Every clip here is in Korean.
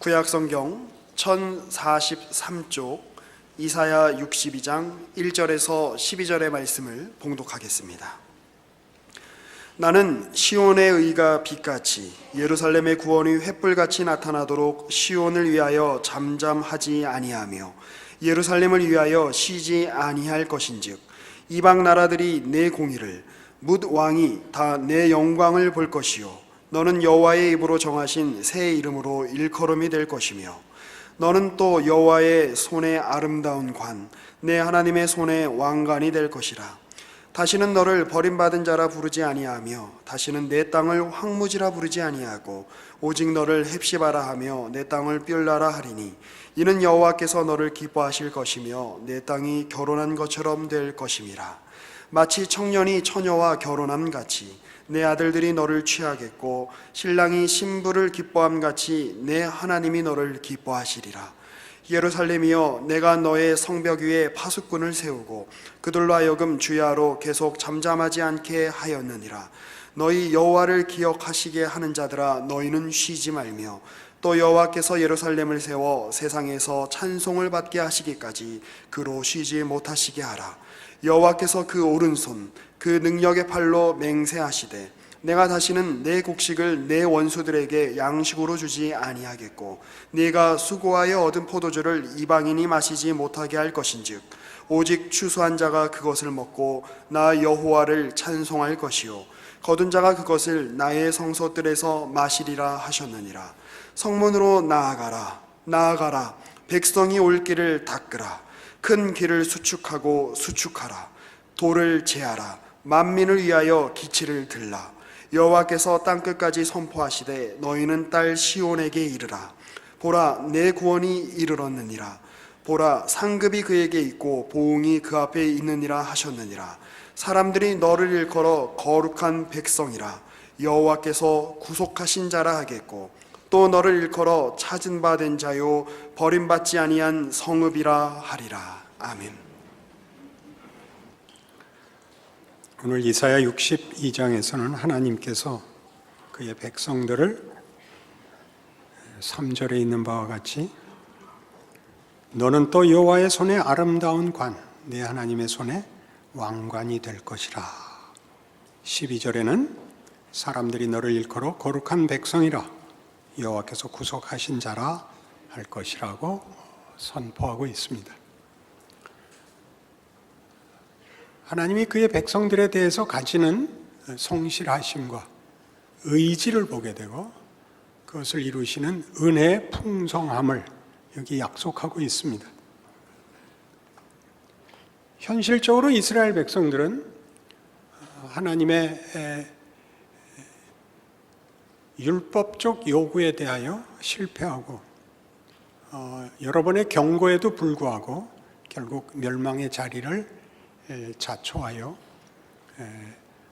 구약성경 1043쪽 이사야 62장 1절에서 12절의 말씀을 봉독하겠습니다. 나는 시온의 의가 빛같이 예루살렘의 구원이 횃불같이 나타나도록 시온을 위하여 잠잠하지 아니하며 예루살렘을 위하여 쉬지 아니할 것인즉 이방 나라들이 내 공의를 뭇 왕이 다 내 영광을 볼 것이요 너는 여호와의 입으로 정하신 새 이름으로 일컬음이 될 것이며 너는 또 여호와의 손의 아름다운 관 내 하나님의 손의 왕관이 될 것이라. 다시는 너를 버림받은 자라 부르지 아니하며 다시는 내 땅을 황무지라 부르지 아니하고 오직 너를 헵시바라 하며 내 땅을 뻬라라 하리니 이는 여호와께서 너를 기뻐하실 것이며 내 땅이 결혼한 것처럼 될 것임이라. 마치 청년이 처녀와 결혼함 같이 내 아들들이 너를 취하겠고 신랑이 신부를 기뻐함 같이 내 하나님이 너를 기뻐하시리라. 예루살렘이여, 내가 너의 성벽 위에 파수꾼을 세우고 그들로 하여금 주야로 계속 잠잠하지 않게 하였느니라. 너희 여호와를 기억하시게 하는 자들아, 너희는 쉬지 말며 또 여호와께서 예루살렘을 세워 세상에서 찬송을 받게 하시기까지 그로 쉬지 못하시게 하라. 여호와께서 그 오른손 그 능력의 팔로 맹세하시되 내가 다시는 내 곡식을 내 원수들에게 양식으로 주지 아니하겠고 네가 수고하여 얻은 포도주를 이방인이 마시지 못하게 할 것인즉 오직 추수한 자가 그것을 먹고 나 여호와를 찬송할 것이요 거둔 자가 그것을 나의 성소들에서 마시리라 하셨느니라. 성문으로 나아가라. 백성이 올 길을 닦으라. 큰 길을 수축하고 수축하라. 돌을 제하라. 만민을 위하여 기치를 들라. 여호와께서 땅끝까지 선포하시되 너희는 딸 시온에게 이르라. 보라, 내 구원이 이르렀느니라. 보라, 상급이 그에게 있고 보응이 그 앞에 있느니라 하셨느니라. 사람들이 너를 일컬어 거룩한 백성이라 여호와께서 구속하신 자라 하겠고 또 너를 일컬어 찾은 바 된 자요 버림받지 아니한 성읍이라 하리라. 아멘. 오늘 이사야 62장에서는 하나님께서 그의 백성들을 3절에 있는 바와 같이 너는 또 여호와의 손에 아름다운 관, 내 하나님의 손에 왕관이 될 것이라. 12절에는 사람들이 너를 일컬어 거룩한 백성이라 여호와께서 구속하신 자라 할 것이라고 선포하고 있습니다. 하나님이 그의 백성들에 대해서 가지는 성실하심과 의지를 보게 되고 그것을 이루시는 은혜의 풍성함을 여기 약속하고 있습니다. 현실적으로 이스라엘 백성들은 하나님의 율법적 요구에 대하여 실패하고 여러 번의 경고에도 불구하고 결국 멸망의 자리를 자초하여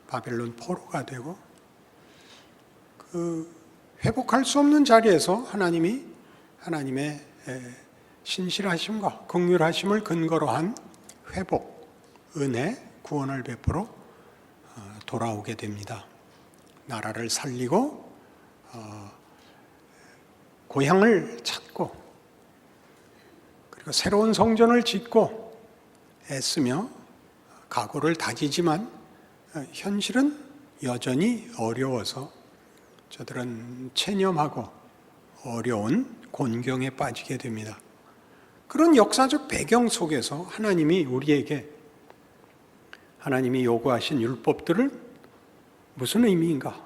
바벨론 포로가 되고 그 회복할 수 없는 자리에서 하나님의 신실하심과 긍휼하심을 근거로 한 회복, 은혜, 구원을 베풀어 돌아오게 됩니다. 나라를 살리고 고향을 찾고 그리고 새로운 성전을 짓고 애쓰며 각오를 다지지만 현실은 여전히 어려워서 저들은 체념하고 어려운 곤경에 빠지게 됩니다. 그런 역사적 배경 속에서 하나님이 우리에게 하나님이 요구하신 율법들을 무슨 의미인가?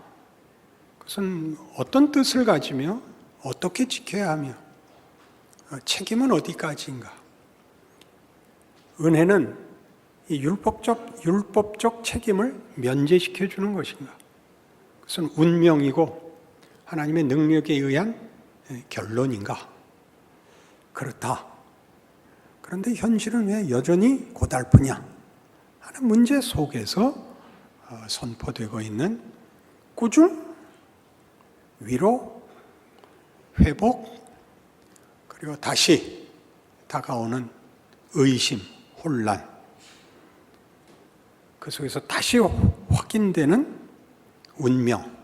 그것은 어떤 뜻을 가지며 어떻게 지켜야 하며 책임은 어디까지인가? 은혜는 이 율법적 책임을 면제시켜 주는 것인가? 그것은 운명이고 하나님의 능력에 의한 결론인가? 그렇다. 그런데 현실은 왜 여전히 고달프냐 하는 문제 속에서 선포되고 있는 꾸중, 위로, 회복, 그리고 다시 다가오는 의심, 혼란, 그 속에서 다시 확인되는 운명,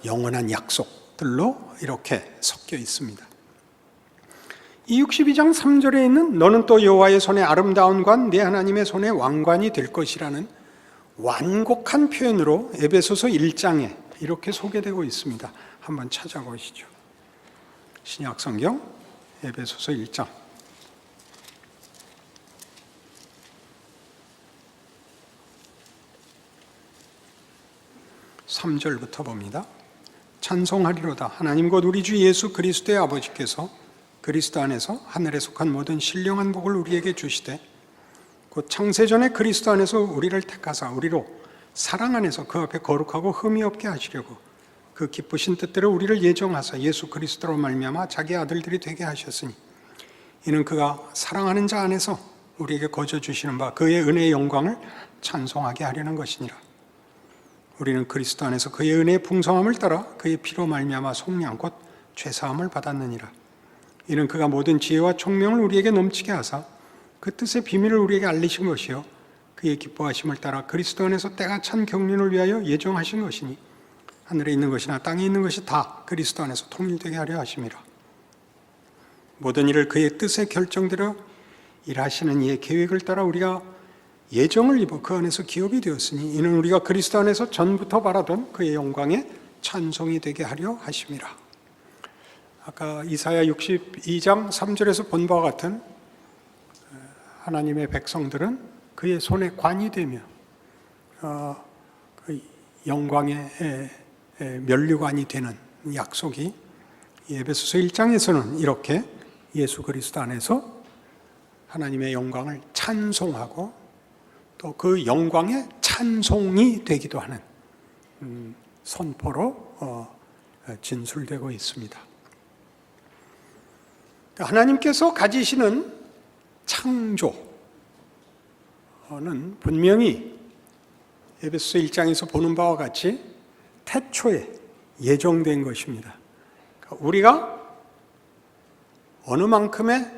영원한 약속 약속들로 이렇게 섞여 있습니다. 이 62장 3절에 있는 너는 또 여호와의 손에 아름다운 관 내 하나님의 손에 왕관이 될 것이라는 완곡한 표현으로 에베소서 1장에 이렇게 소개되고 있습니다. 한번 찾아보시죠. 신약성경 에베소서 1장 3절부터 봅니다. 찬송하리로다. 하나님 곧 우리 주 예수 그리스도의 아버지께서 그리스도 안에서 하늘에 속한 모든 신령한 복을 우리에게 주시되 곧 창세전에 그리스도 안에서 우리를 택하사 우리로 사랑 안에서 그 앞에 거룩하고 흠이 없게 하시려고 그 기쁘신 뜻대로 우리를 예정하사 예수 그리스도로 말미암아 자기 아들들이 되게 하셨으니 이는 그가 사랑하는 자 안에서 우리에게 거저 주시는 바 그의 은혜의 영광을 찬송하게 하려는 것이니라. 우리는 그리스도 안에서 그의 은혜의 풍성함을 따라 그의 피로 말미암아 속량 곧 죄사함을 받았느니라. 이는 그가 모든 지혜와 총명을 우리에게 넘치게 하사 그 뜻의 비밀을 우리에게 알리신 것이요 그의 기뻐하심을 따라 그리스도 안에서 때가 찬 경륜을 위하여 예정하신 것이니 하늘에 있는 것이나 땅에 있는 것이 다 그리스도 안에서 통일되게 하려 하심이라. 모든 일을 그의 뜻의 결정대로 일하시는 이의 계획을 따라 우리가 예정을 입어 그 안에서 기업이 되었으니 이는 우리가 그리스도 안에서 전부터 바라던 그의 영광의 찬송이 되게 하려 하심이라. 아까 이사야 62장 3절에서 본 바와 같은 하나님의 백성들은 그의 손에 관이 되며 그 영광의 면류관이 되는 약속이 에베소서 1장에서는 이렇게 예수 그리스도 안에서 하나님의 영광을 찬송하고 또 그 영광의 찬송이 되기도 하는 선포로 진술되고 있습니다. 하나님께서 가지시는 창조는 분명히 에베소서 1장에서 보는 바와 같이 태초에 예정된 것입니다. 우리가 어느 만큼의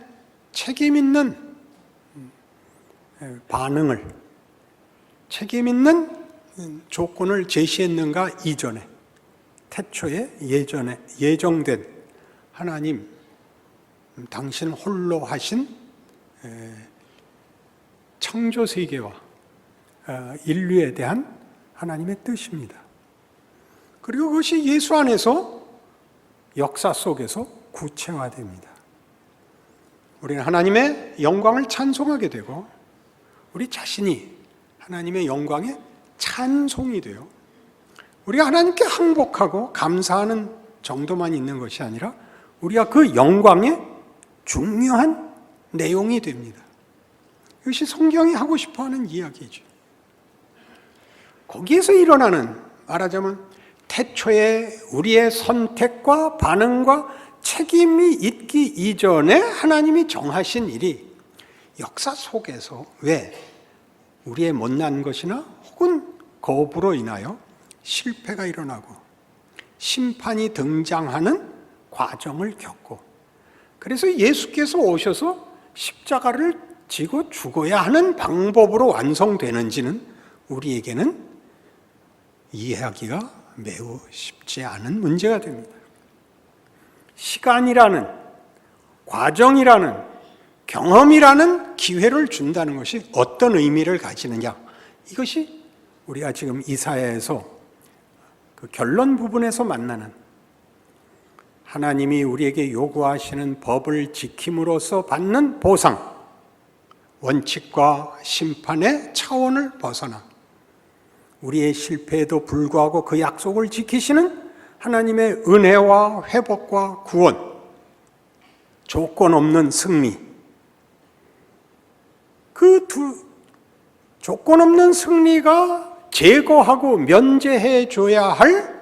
책임 있는 반응을, 책임 있는 조건을 제시했는가 이전에, 태초에 예정된 하나님, 당신 홀로 하신 창조 세계와 인류에 대한 하나님의 뜻입니다. 그리고 그것이 예수 안에서 역사 속에서 구체화됩니다. 우리는 하나님의 영광을 찬송하게 되고 우리 자신이 하나님의 영광의 찬송이 되어 우리가 하나님께 항복하고 감사하는 정도만 있는 것이 아니라 우리가 그 영광의 중요한 내용이 됩니다. 이것이 성경이 하고 싶어하는 이야기죠. 거기에서 일어나는, 말하자면 태초에 우리의 선택과 반응과 책임이 있기 이전에 하나님이 정하신 일이 역사 속에서 왜 우리의 못난 것이나 혹은 거부로 인하여 실패가 일어나고 심판이 등장하는 과정을 겪고, 그래서 예수께서 오셔서 십자가를 지고 죽어야 하는 방법으로 완성되는지는 우리에게는 이해하기가 매우 쉽지 않은 문제가 됩니다. 시간이라는, 과정이라는, 경험이라는 기회를 준다는 것이 어떤 의미를 가지느냐, 이것이 우리가 지금 이사야에서 그 결론 부분에서 만나는 하나님이 우리에게 요구하시는 법을 지킴으로써 받는 보상, 원칙과 심판의 차원을 벗어나 우리의 실패에도 불구하고 그 약속을 지키시는 하나님의 은혜와 회복과 구원, 조건 없는 승리, 그 두 조건 없는 승리가 제거하고 면제해 줘야 할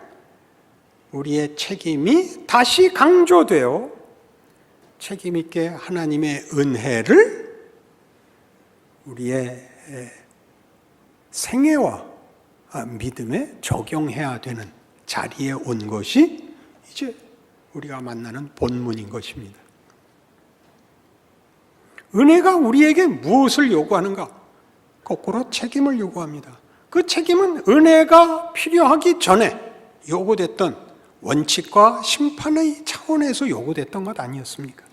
우리의 책임이 다시 강조되어 책임 있게 하나님의 은혜를 우리의 생애와 믿음에 적용해야 되는 자리에 온 것이 이제 우리가 만나는 본문인 것입니다. 은혜가 우리에게 무엇을 요구하는가? 거꾸로 책임을 요구합니다. 그 책임은 은혜가 필요하기 전에 요구됐던 원칙과 심판의 차원에서 요구됐던 것 아니었습니까?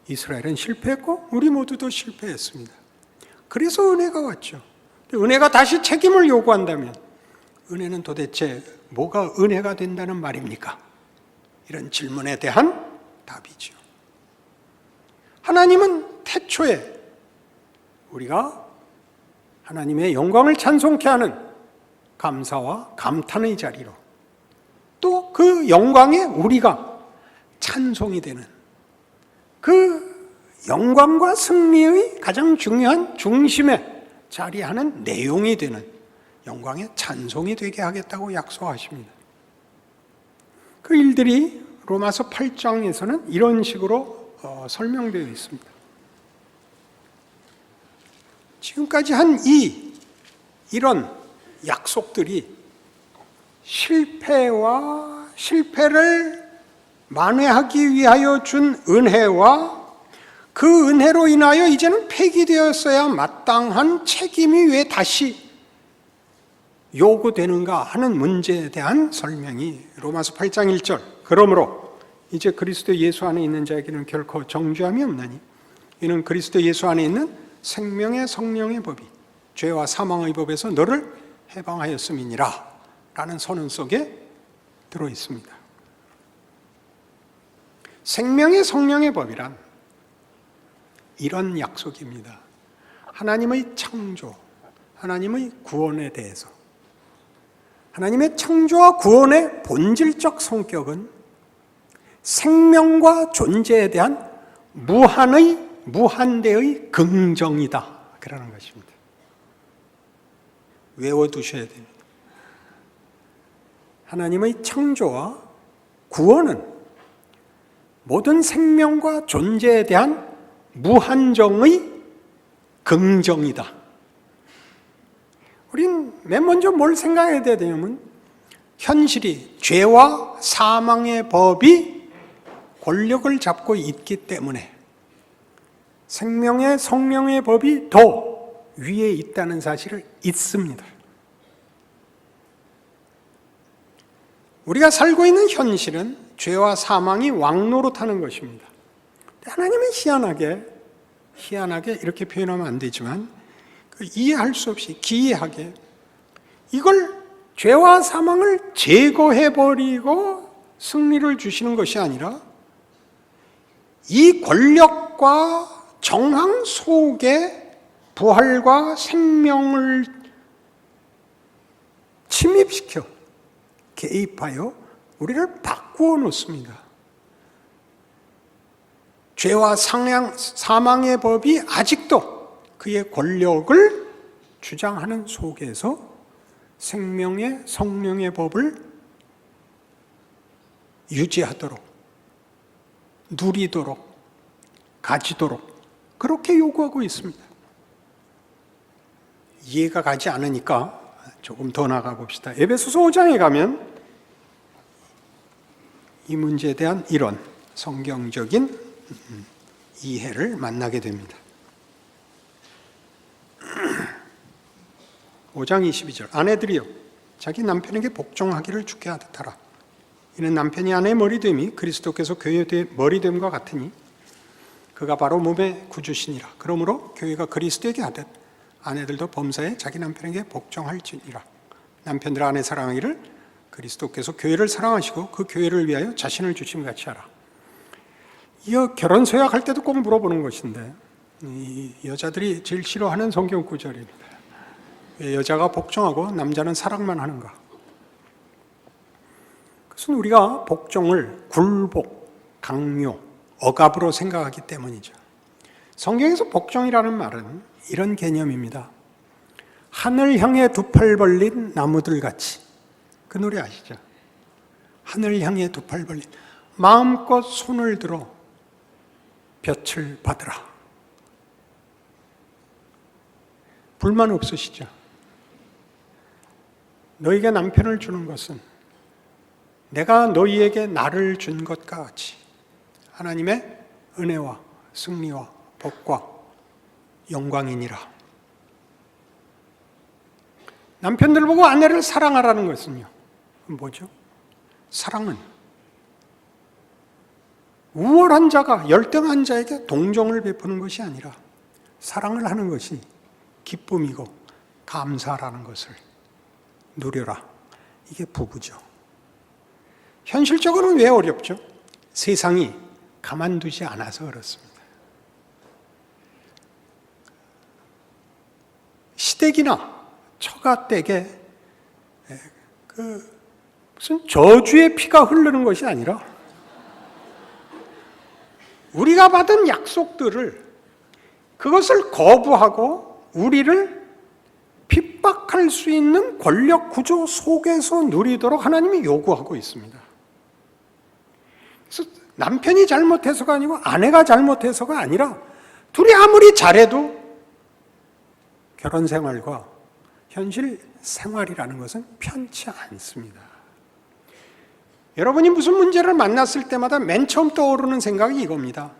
이스라엘은 실패했고 우리 모두도 실패했습니다. 그래서 은혜가 왔죠. 은혜가 다시 책임을 요구한다면 은혜는 도대체 뭐가 은혜가 된다는 말입니까? 이런 질문에 대한 답이죠. 하나님은 태초에 우리가 하나님의 영광을 찬송케 하는 감사와 감탄의 자리로 또 그 영광에 우리가 찬송이 되는 그 영광과 승리의 가장 중요한 중심에 자리하는 내용이 되는 영광의 찬송이 되게 하겠다고 약속하십니다. 그 일들이 로마서 8장에서는 이런 식으로 설명되어 있습니다. 지금까지 한 이런 약속들이 실패를 만회하기 위하여 준 은혜와 그 은혜로 인하여 이제는 폐기되었어야 마땅한 책임이 왜 다시 요구되는가 하는 문제에 대한 설명이 로마서 8장 1절. 그러므로 이제 그리스도 예수 안에 있는 자에게는 결코 정죄함이 없나니 이는 그리스도 예수 안에 있는 생명의 성령의 법이 죄와 사망의 법에서 너를 해방하였음이니라 라는 선언 속에 들어 있습니다. 생명의 성령의 법이란 이런 약속입니다. 하나님의 창조, 하나님의 구원에 대해서 하나님의 창조와 구원의 본질적 성격은 생명과 존재에 대한 무한대의 긍정이다. 그러는 것입니다. 외워두셔야 됩니다. 하나님의 창조와 구원은 모든 생명과 존재에 대한 무한정의 긍정이다. 우린 맨 먼저 뭘 생각해야 되냐면 현실이 죄와 사망의 법이 권력을 잡고 있기 때문에 생명의 성령의 법이 더 위에 있다는 사실을 잊습니다. 우리가 살고 있는 현실은 죄와 사망이 왕노릇하는 것입니다. 하나님은 희한하게 이렇게 표현하면 안 되지만 이해할 수 없이 기이하게 이걸 죄와 사망을 제거해버리고 승리를 주시는 것이 아니라 이 권력과 정황 속에 부활과 생명을 침입시켜 개입하여 우리를 바꾸어 놓습니다. 죄와 사망의 법이 아직도 그의 권력을 주장하는 속에서 생명의 성령의 법을 유지하도록, 누리도록, 가지도록 그렇게 요구하고 있습니다. 이해가 가지 않으니까 조금 더 나가 봅시다. 에베소서 5장에 가면 이 문제에 대한 이런 성경적인 이해를 만나게 됩니다. 5장 22절 아내들이여 자기 남편에게 복종하기를 주께 하듯 하라. 이는 남편이 아내의 머리됨이 그리스도께서 교회의 머리됨과 같으니 그가 바로 몸의 구주시니라. 그러므로 교회가 그리스도에게 하듯 아내들도 범사에 자기 남편에게 복종할지니라. 남편들 아내 사랑하기를 그리스도께서 교회를 사랑하시고 그 교회를 위하여 자신을 주심 같이 하라. 이거 결혼 서약할 때도 꼭 물어보는 것인데 이 여자들이 제일 싫어하는 성경 구절입니다. 왜 여자가 복종하고 남자는 사랑만 하는가? 그것은 우리가 복종을 굴복, 강요, 억압으로 생각하기 때문이죠. 성경에서 복종이라는 말은 이런 개념입니다. 하늘 향해 두 팔 벌린 나무들 같이. 그 노래 아시죠? 하늘 향해 두 팔 벌린 마음껏 손을 들어 볕을 받으라. 불만 없으시죠? 너희가 남편을 주는 것은 내가 너희에게 나를 준 것과 같이 하나님의 은혜와 승리와 복과 영광이니라. 남편들 보고 아내를 사랑하라는 것은요, 뭐죠? 사랑은 우월한 자가 열등한 자에게 동정을 베푸는 것이 아니라 사랑을 하는 것이 기쁨이고 감사라는 것을 누려라. 이게 부부죠. 현실적으로는 왜 어렵죠? 세상이 가만두지 않아서 그렇습니다. 시댁이나 처가댁에 무슨 저주의 피가 흐르는 것이 아니라 우리가 받은 약속들을 그것을 거부하고 우리를 핍박할 수 있는 권력 구조 속에서 누리도록 하나님이 요구하고 있습니다. 그래서 남편이 잘못해서가 아니고 아내가 잘못해서가 아니라 둘이 아무리 잘해도 결혼 생활과 현실 생활이라는 것은 편치 않습니다. 여러분이 무슨 문제를 만났을 때마다 맨 처음 떠오르는 생각이 이겁니다.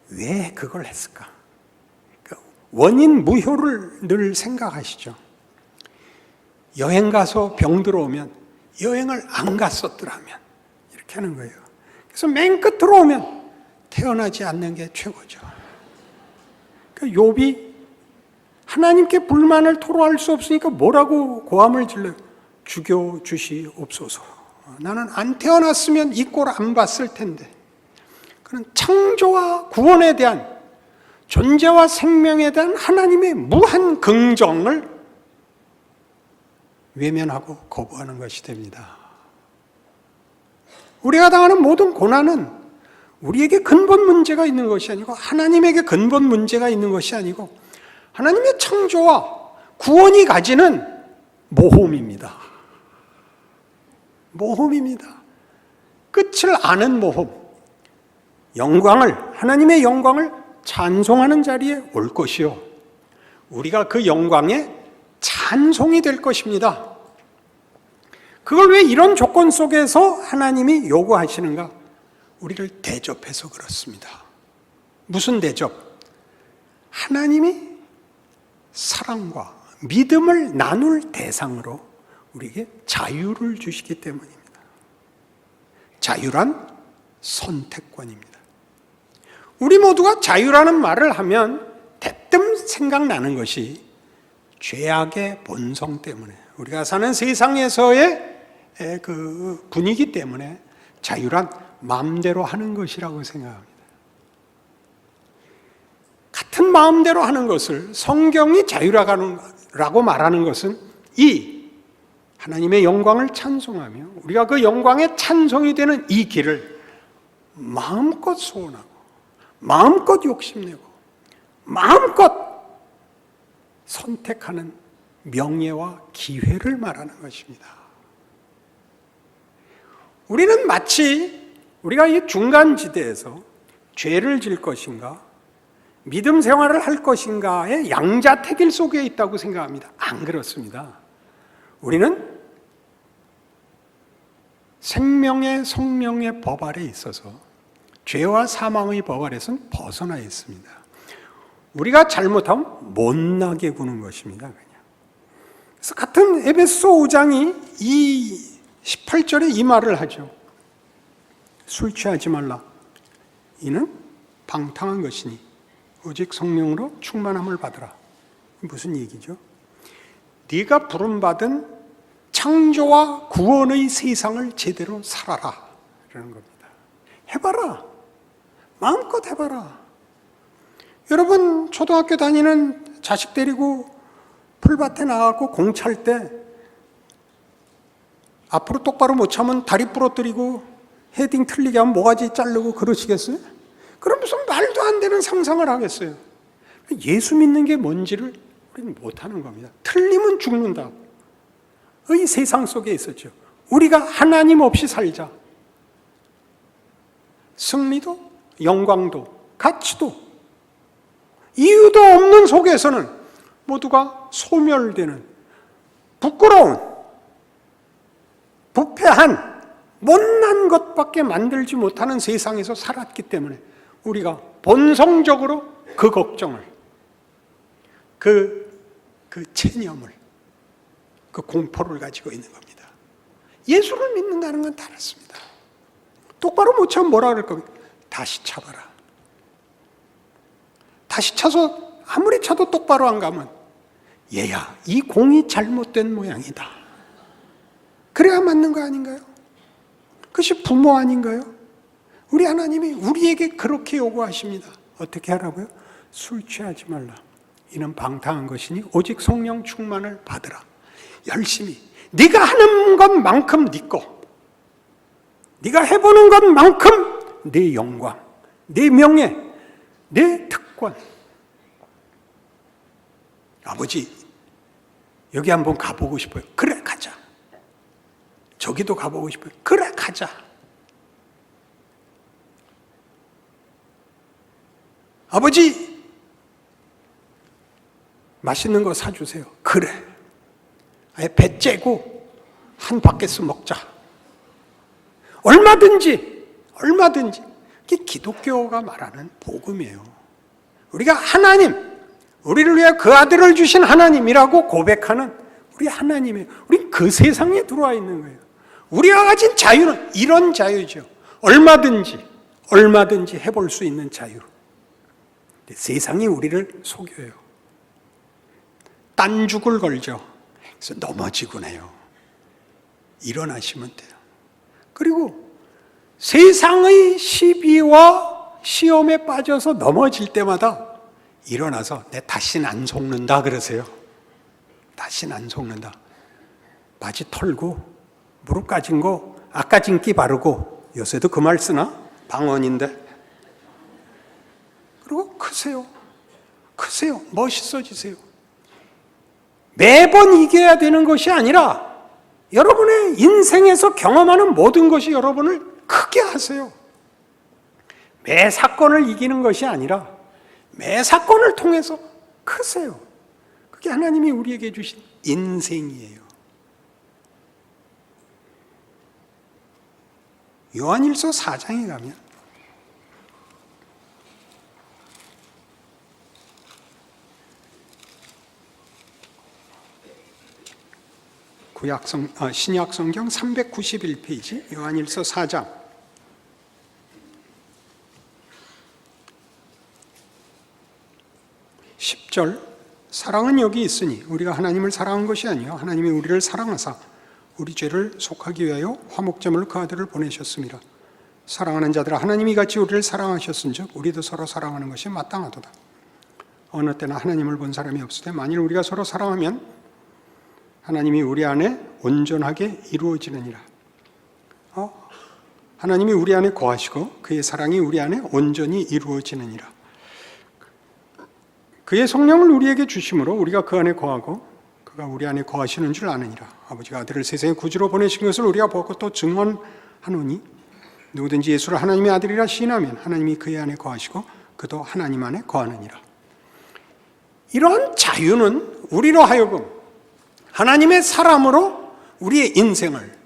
왜 그걸 했을까? 원인 무효를 늘 생각하시죠. 여행 가서 병 들어오면 여행을 안 갔었더라면 이렇게 하는 거예요. 그래서 맨 끝으로 오면 태어나지 않는 게 최고죠. 그러니까 욥이 하나님께 불만을 토로할 수 없으니까 뭐라고 고함을 질러요? 죽여 주시옵소서. 나는 안 태어났으면 이 꼴 안 봤을 텐데. 그런 창조와 구원에 대한 존재와 생명에 대한 하나님의 무한 긍정을 외면하고 거부하는 것이 됩니다. 우리가 당하는 모든 고난은 우리에게 근본 문제가 있는 것이 아니고 하나님에게 근본 문제가 있는 것이 아니고 하나님의 창조와 구원이 가지는 모험입니다. 모험입니다. 끝을 아는 모험. 하나님의 영광을 찬송하는 자리에 올 것이요. 우리가 그 영광의 찬송이 될 것입니다. 그걸 왜 이런 조건 속에서 하나님이 요구하시는가? 우리를 대접해서 그렇습니다. 무슨 대접? 하나님이 사랑과 믿음을 나눌 대상으로 우리에게 자유를 주시기 때문입니다. 자유란 선택권입니다. 우리 모두가 자유라는 말을 하면 대뜸 생각나는 것이 죄악의 본성 때문에 우리가 사는 세상에서의 그 분위기 때문에 자유란 마음대로 하는 것이라고 생각합니다. 같은 마음대로 하는 것을 성경이 자유라고 말하는 것은 이 하나님의 영광을 찬송하며 우리가 그 영광의 찬송이 되는 이 길을 마음껏 소원하고 마음껏 욕심내고 마음껏 선택하는 명예와 기회를 말하는 것입니다. 우리는 마치 우리가 이 중간지대에서 죄를 질 것인가 믿음 생활을 할 것인가의 양자택일 속에 있다고 생각합니다. 안 그렇습니다. 우리는 생명의 성령의 법 아래 있어서 죄와 사망의 법 아래서는 벗어나 있습니다. 우리가 잘못하면 못나게 구는 것입니다. 그냥. 그래서 같은 에베소 5장이 이 18절에 이 말을 하죠. 술 취하지 말라. 이는 방탕한 것이니 오직 성령으로 충만함을 받으라. 무슨 얘기죠? 네가 부름받은 창조와 구원의 세상을 제대로 살아라. 라는 겁니다. 해봐라. 마음껏 해봐라. 여러분 초등학교 다니는 자식 데리고 풀밭에 나가고 공 찰 때 앞으로 똑바로 못 차면 다리 부러뜨리고 헤딩 틀리게 하면 모가지 자르고 그러시겠어요? 그럼 무슨 말도 안 되는 상상을 하겠어요. 예수 믿는 게 뭔지를 우리는 못하는 겁니다. 틀리면 죽는다. 이 세상 속에 있었죠. 우리가 하나님 없이 살자. 승리도 영광도 가치도 이유도 없는 속에서는 모두가 소멸되는 부끄러운 부패한 못난 것밖에 만들지 못하는 세상에서 살았기 때문에 우리가 본성적으로 그 걱정을 그 체념을 그 공포를 가지고 있는 겁니다. 예수를 믿는다는 건 다릅니다. 똑바로 못 차면 뭐라 그럴 겁니까? 다시 차봐라. 다시 차서 아무리 차도 똑바로 안 가면 얘야, 이 공이 잘못된 모양이다. 그래야 맞는 거 아닌가요? 그것이 부모 아닌가요? 우리 하나님이 우리에게 그렇게 요구하십니다. 어떻게 하라고요? 술 취하지 말라. 이는 방탕한 것이니 오직 성령 충만을 받으라. 열심히 네가 하는 것만큼 네 거, 네가 해보는 것만큼 네 영광, 네 명예, 네 특권. 아버지, 여기 한번 가보고 싶어요. 그래, 가자. 저기도 가보고 싶어요. 그래, 가자. 아버지, 맛있는 거 사주세요. 그래. 아예 배 째고 한 바켓스 먹자. 얼마든지. 그게 기독교가 말하는 복음이에요. 우리가 하나님, 우리를 위해 그 아들을 주신 하나님이라고 고백하는 우리 하나님이에요. 우리 그 세상에 들어와 있는 거예요. 우리가 가진 자유는 이런 자유죠. 얼마든지 해볼 수 있는 자유. 세상이 우리를 속여요. 딴죽을 걸죠. 그래서 넘어지곤 해요. 일어나시면 돼요. 그리고 세상의 시비와 시험에 빠져서 넘어질 때마다 일어나서 내 다시는 안 속는다 그러세요. 다시는 안 속는다. 바지 털고 무릎 까진 거 아까 진기 바르고, 요새도 그 말 쓰나? 방언인데. 그리고 크세요. 멋있어지세요. 매번 이겨야 되는 것이 아니라 여러분의 인생에서 경험하는 모든 것이 여러분을 크게 하세요. 매 사건을 이기는 것이 아니라 매 사건을 통해서 크세요. 그게 하나님이 우리에게 주신 인생이에요. 요한일서 4장에 가면 신약 성경 391페이지 요한일서 4장 10절, 사랑은 여기 있으니 우리가 하나님을 사랑한 것이 아니요 하나님이 우리를 사랑하사 우리 죄를 속하기 위하여 화목제물로 그 아들을 보내셨습니다. 사랑하는 자들아, 하나님이 같이 우리를 사랑하셨은즉 우리도 서로 사랑하는 것이 마땅하도다. 어느 때나 하나님을 본 사람이 없을 때 만일 우리가 서로 사랑하면 하나님이 우리 안에 온전하게 이루어지느니라. 하나님이 우리 안에 거하시고 그의 사랑이 우리 안에 온전히 이루어지느니라. 그의 성령을 우리에게 주심으로 우리가 그 안에 거하고 그가 우리 안에 거하시는 줄 아느니라. 아버지가 아들을 세상에 구주로 보내신 것을 우리가 보고 또 증언하노니 누구든지 예수를 하나님의 아들이라 시인하면 하나님이 그의 안에 거하시고 그도 하나님 안에 거하느니라. 이러한 자유는 우리로 하여금 하나님의 사람으로 우리의 인생을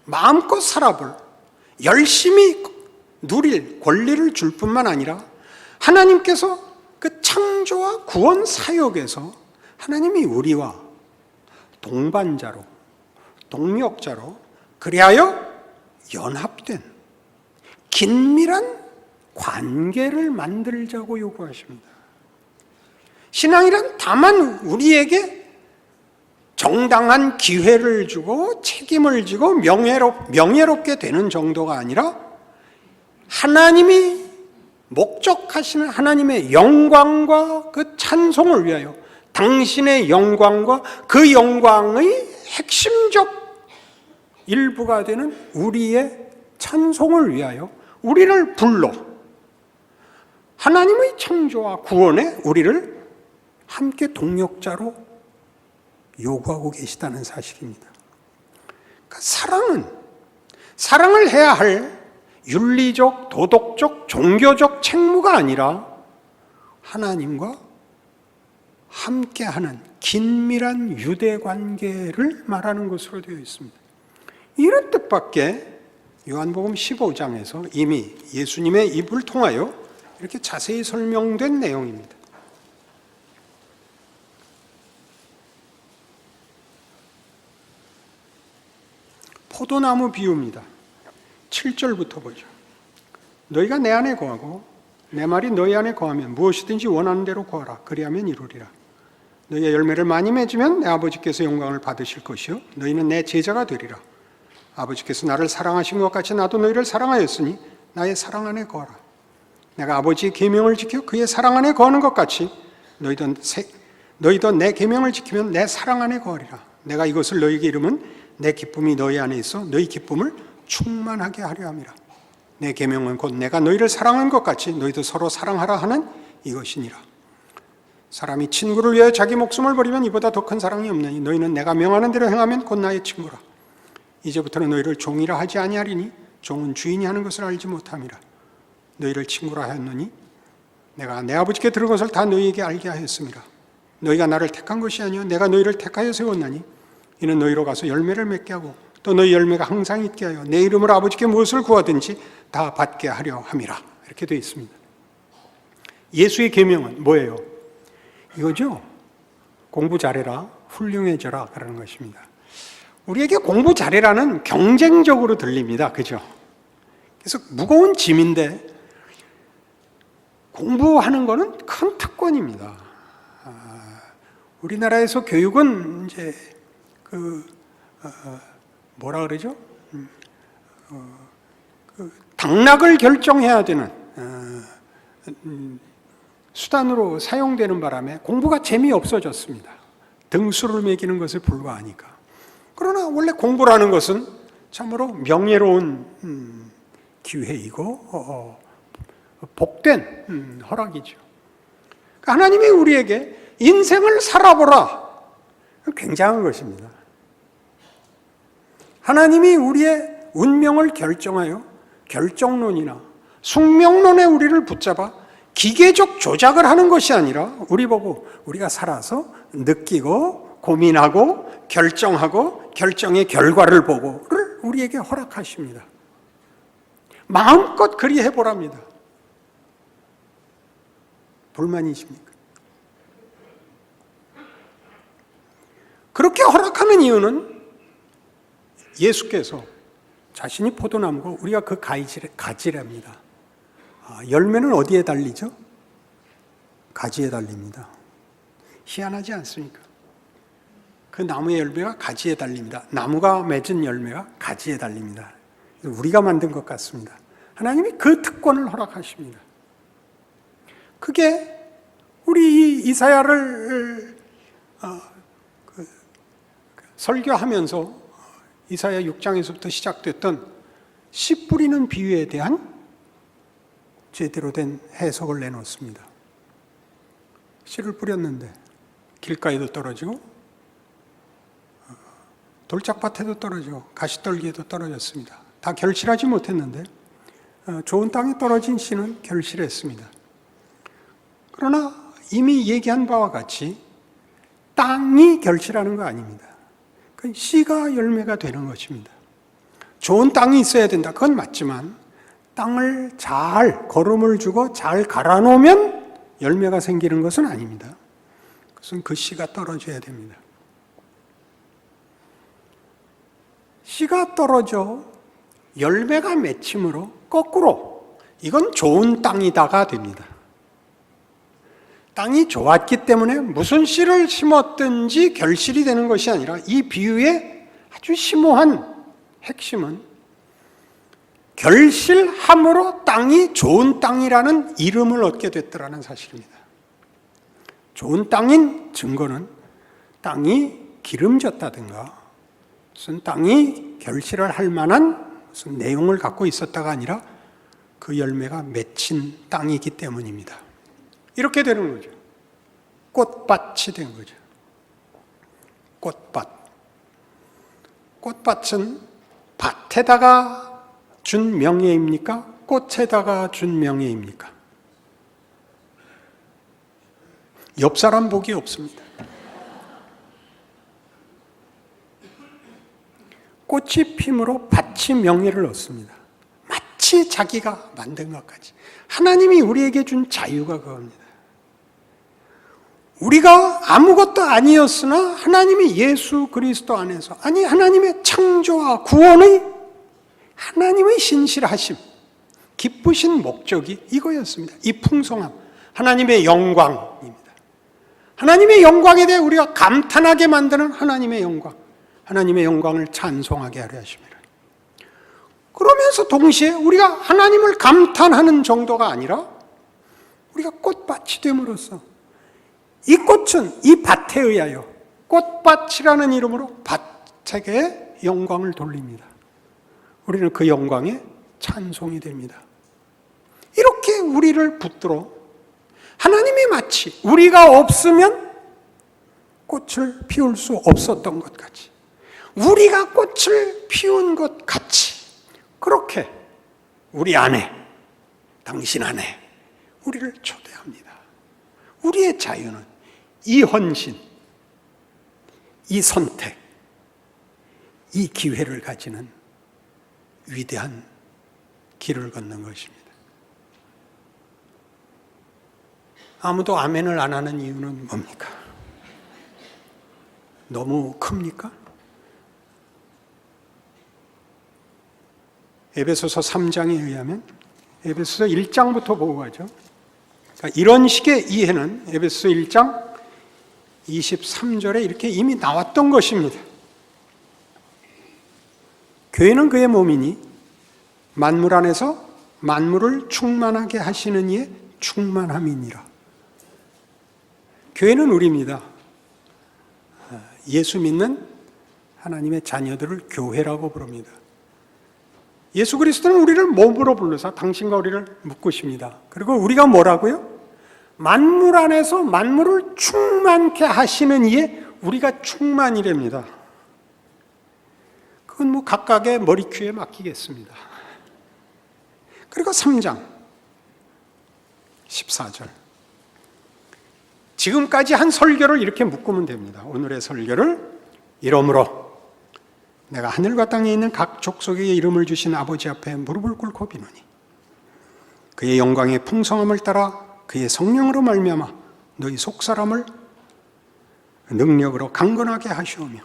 마음껏 살아볼, 열심히 누릴 권리를 줄 뿐만 아니라 하나님께서 그 창조와 구원 사역에서 하나님이 우리와 동반자로, 동력자로 그리하여 연합된 긴밀한 관계를 만들자고 요구하십니다. 신앙이란 다만 우리에게 정당한 기회를 주고 책임을 지고 명예롭게 되는 정도가 아니라 하나님이 목적하시는 하나님의 영광과 그 찬송을 위하여 당신의 영광과 그 영광의 핵심적 일부가 되는 우리의 찬송을 위하여 우리를 불러 하나님의 창조와 구원에 우리를 함께 동력자로 요구하고 계시다는 사실입니다. 그러니까 사랑을 해야 할 윤리적, 도덕적, 종교적 책무가 아니라 하나님과 함께하는 긴밀한 유대관계를 말하는 것으로 되어 있습니다. 이런 뜻밖에 요한복음 15장에서 이미 예수님의 입을 통하여 이렇게 자세히 설명된 내용입니다. 포도나무 비유입니다. 7절부터 보죠. 너희가 내 안에 거하고 내 말이 너희 안에 거하면 무엇이든지 원하는 대로 구하라. 그리하면 이루리라. 너희의 열매를 많이 맺으면 내 아버지께서 영광을 받으실 것이요 너희는 내 제자가 되리라. 아버지께서 나를 사랑하신 것 같이 나도 너희를 사랑하였으니 나의 사랑 안에 거하라. 내가 아버지의 계명을 지켜 그의 사랑 안에 거하는 것 같이 너희도 내 계명을 지키면 내 사랑 안에 거하리라. 내가 이것을 너희에게 이름은 내 기쁨이 너희 안에 있어 너희 기쁨을 충만하게 하려 함이라. 내 계명은 곧 내가 너희를 사랑한 것 같이 너희도 서로 사랑하라 하는 이것이니라. 사람이 친구를 위하여 자기 목숨을 버리면 이보다 더 큰 사랑이 없나니 너희는 내가 명하는 대로 행하면 곧 나의 친구라. 이제부터는 너희를 종이라 하지 아니하리니 종은 주인이 하는 것을 알지 못함이라. 너희를 친구라 하였노니 내가 내 아버지께 들은 것을 다 너희에게 알게 하였음이라. 너희가 나를 택한 것이 아니요 내가 너희를 택하여 세웠나니 이는 너희로 가서 열매를 맺게 하고 또 너희 열매가 항상 있게 하여 내 이름으로 아버지께 무엇을 구하든지 다 받게 하려 함이라. 이렇게 되어 있습니다. 예수의 계명은 뭐예요? 이거죠. 공부 잘해라, 훌륭해져라 그러는 것입니다. 우리에게 공부 잘해라는 경쟁적으로 들립니다. 그죠? 그래서 무거운 짐인데 공부하는 거는 큰 특권입니다. 우리나라에서 교육은 이제 뭐라 그러죠? 당락을 결정해야 되는 수단으로 사용되는 바람에 공부가 재미없어졌습니다. 등수를 매기는 것에 불과하니까. 그러나 원래 공부라는 것은 참으로 명예로운 기회이고 복된 허락이죠. 하나님이 우리에게 인생을 살아보라. 굉장한 것입니다. 하나님이 우리의 운명을 결정하여 결정론이나 숙명론에 우리를 붙잡아 기계적 조작을 하는 것이 아니라 우리 보고 우리가 살아서 느끼고 고민하고 결정하고 결정의 결과를 보고를 우리에게 허락하십니다. 마음껏 그리 해보랍니다. 불만이십니까? 그렇게 허락하는 이유는 예수께서 자신이 포도나무고 우리가 그 가지랍니다. 열매는 어디에 달리죠? 가지에 달립니다. 희한하지 않습니까? 그 나무의 열매가 가지에 달립니다. 나무가 맺은 열매가 가지에 달립니다. 우리가 만든 것 같습니다. 하나님이 그 특권을 허락하십니다. 그게 우리 이사야를 설교하면서 이사야 6장에서부터 시작됐던 씨 뿌리는 비유에 대한 제대로 된 해석을 내놓습니다. 씨를 뿌렸는데 길가에도 떨어지고 돌짝밭에도 떨어지고 가시떨기에도 떨어졌습니다. 다 결실하지 못했는데 좋은 땅에 떨어진 씨는 결실했습니다. 그러나 이미 얘기한 바와 같이 땅이 결실하는 거 아닙니다. 그 씨가 열매가 되는 것입니다. 좋은 땅이 있어야 된다. 그건 맞지만 땅을 잘 거름을 주고 잘 갈아놓으면 열매가 생기는 것은 아닙니다. 그것은 그 씨가 떨어져야 됩니다. 씨가 떨어져 열매가 맺힘으로 거꾸로 이건 좋은 땅이다가 됩니다. 땅이 좋았기 때문에 무슨 씨를 심었든지 결실이 되는 것이 아니라 이 비유의 아주 심오한 핵심은 결실함으로 땅이 좋은 땅이라는 이름을 얻게 됐더라는 사실입니다. 좋은 땅인 증거는 땅이 기름졌다든가 무슨 땅이 결실을 할 만한 무슨 내용을 갖고 있었다가 아니라 그 열매가 맺힌 땅이기 때문입니다. 이렇게 되는 거죠. 꽃밭이 된 거죠. 꽃밭. 꽃밭은 밭에다가 준 명예입니까? 꽃에다가 준 명예입니까? 옆 사람 복이 없습니다. 꽃이 핌으로 밭이 명예를 얻습니다. 마치 자기가 만든 것까지. 하나님이 우리에게 준 자유가 그겁니다. 우리가 아무것도 아니었으나 하나님이 예수 그리스도 안에서, 아니 하나님의 창조와 구원의 하나님의 신실하심, 기쁘신 목적이 이거였습니다. 이 풍성함, 하나님의 영광입니다. 하나님의 영광에 대해 우리가 감탄하게 만드는 하나님의 영광, 하나님의 영광을 찬송하게 하려 하십니다. 그러면서 동시에 우리가 하나님을 감탄하는 정도가 아니라 우리가 꽃밭이 됨으로써 이 꽃은 이 밭에 의하여 꽃밭이라는 이름으로 밭에게 영광을 돌립니다. 우리는 그 영광에 찬송이 됩니다. 이렇게 우리를 붙들어 하나님이 마치 우리가 없으면 꽃을 피울 수 없었던 것 같이, 우리가 꽃을 피운 것 같이, 그렇게 우리 안에, 당신 안에 우리를 초대합니다. 우리의 자유는 이 헌신, 이 선택, 이 기회를 가지는 위대한 길을 걷는 것입니다. 아무도 아멘을 안 하는 이유는 뭡니까? 너무 큽니까? 에베소서 3장에 의하면, 에베소서 1장부터 보고 가죠. 이런 식의 이해는 에베소서 1장 23절에 이렇게 이미 나왔던 것입니다. 교회는 그의 몸이니 만물 안에서 만물을 충만하게 하시는 이의 충만함이니라. 교회는 우리입니다. 예수 믿는 하나님의 자녀들을 교회라고 부릅니다. 예수 그리스도는 우리를 몸으로 불러서 당신과 우리를 묶으십니다. 그리고 우리가 뭐라고요? 만물 안에서 만물을 충만케 하시는 이에 우리가 충만이랍니다. 그건 뭐 각각의 머리큐에 맡기겠습니다. 그리고 3장 14절, 지금까지 한 설교를 이렇게 묶으면 됩니다. 오늘의 설교를 이러므로 내가 하늘과 땅에 있는 각 족속에게 이름을 주신 아버지 앞에 무릎을 꿇고 비노니 그의 영광의 풍성함을 따라 그의 성령으로 말미암아 너희 속사람을 능력으로 강건하게 하시오며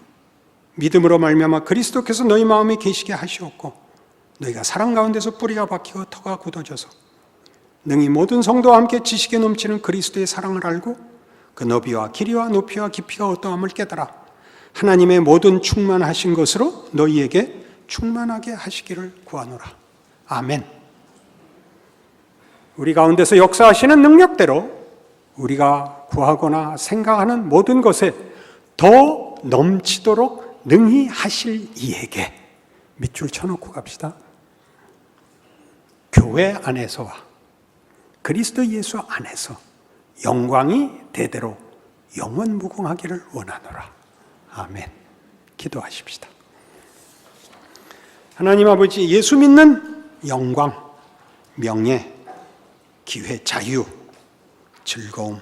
믿음으로 말미암아 그리스도께서 너희 마음에 계시게 하시옵고 너희가 사랑 가운데서 뿌리가 박히고 터가 굳어져서 능히 모든 성도와 함께 지식에 넘치는 그리스도의 사랑을 알고 그 너비와 길이와 높이와 깊이가 어떠함을 깨달아 하나님의 모든 충만하신 것으로 너희에게 충만하게 하시기를 구하노라. 아멘. 우리 가운데서 역사하시는 능력대로 우리가 구하거나 생각하는 모든 것에 더 넘치도록 능히 하실 이에게 밑줄 쳐놓고 갑시다. 교회 안에서와 그리스도 예수 안에서 영광이 대대로 영원무궁하기를 원하노라. 아멘. 기도하십시다. 하나님 아버지, 예수 믿는 영광, 명예, 기회, 자유, 즐거움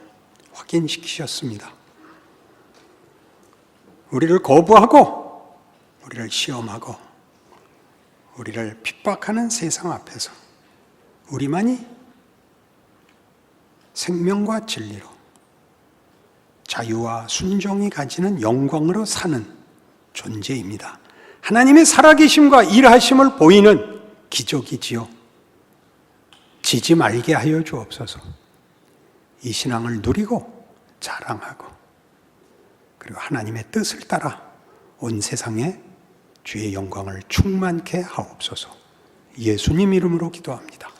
확인시키셨습니다. 우리를 거부하고 우리를 시험하고 우리를 핍박하는 세상 앞에서 우리만이 생명과 진리로 자유와 순종이 가지는 영광으로 사는 존재입니다. 하나님의 살아계심과 일하심을 보이는 기적이지요. 지지 말게 하여 주옵소서. 이 신앙을 누리고 자랑하고 그리고 하나님의 뜻을 따라 온 세상에 주의 영광을 충만케 하옵소서. 예수님 이름으로 기도합니다.